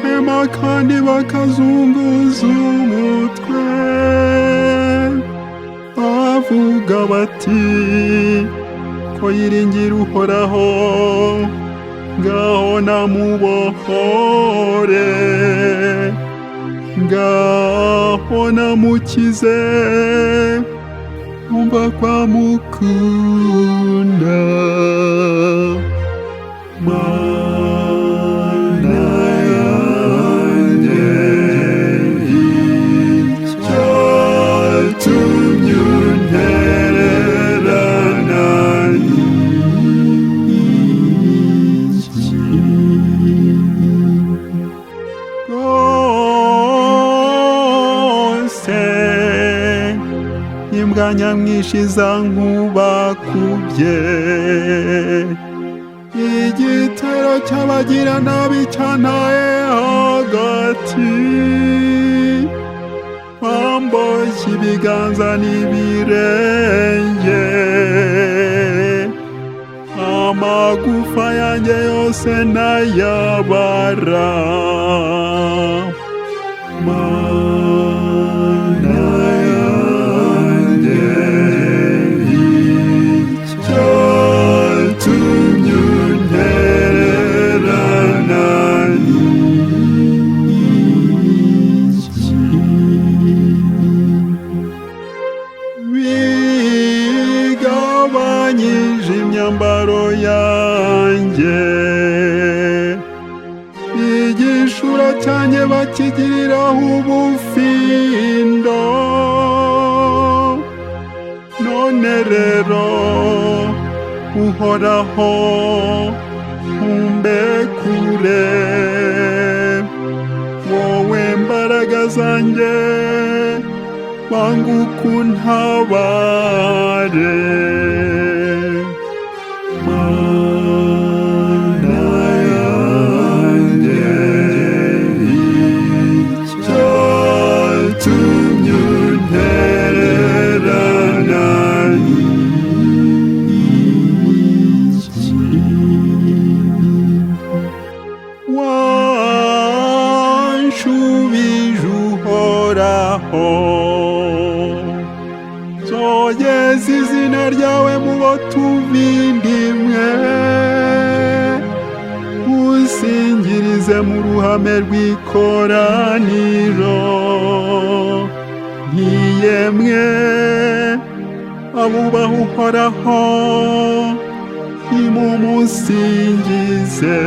ihema kandi bakazunguza umutwe bavuga bati ko yiringira uhoraho ngaho namubohore ngaho namukize umva kwa mukunda mana yanjye icyatumye untererana imbwa nyamwinshi zankubakubye igitero cy'abagiranabi cyantaye hagati bamboshye ibiganza n'ibirenge amagufa yanjye yose nayabara imyambaro yanjye igishura cyanjye bakigiriraho ubufindo none rero uhoraho umbe kure wowe mbaraga zanjye banguka untabare Zogeza izina ryawe mu bo tuvindimwe usingirize mu ruhame rw'ikoraniro ntiyemwe abubaha uhoraho nimumusingize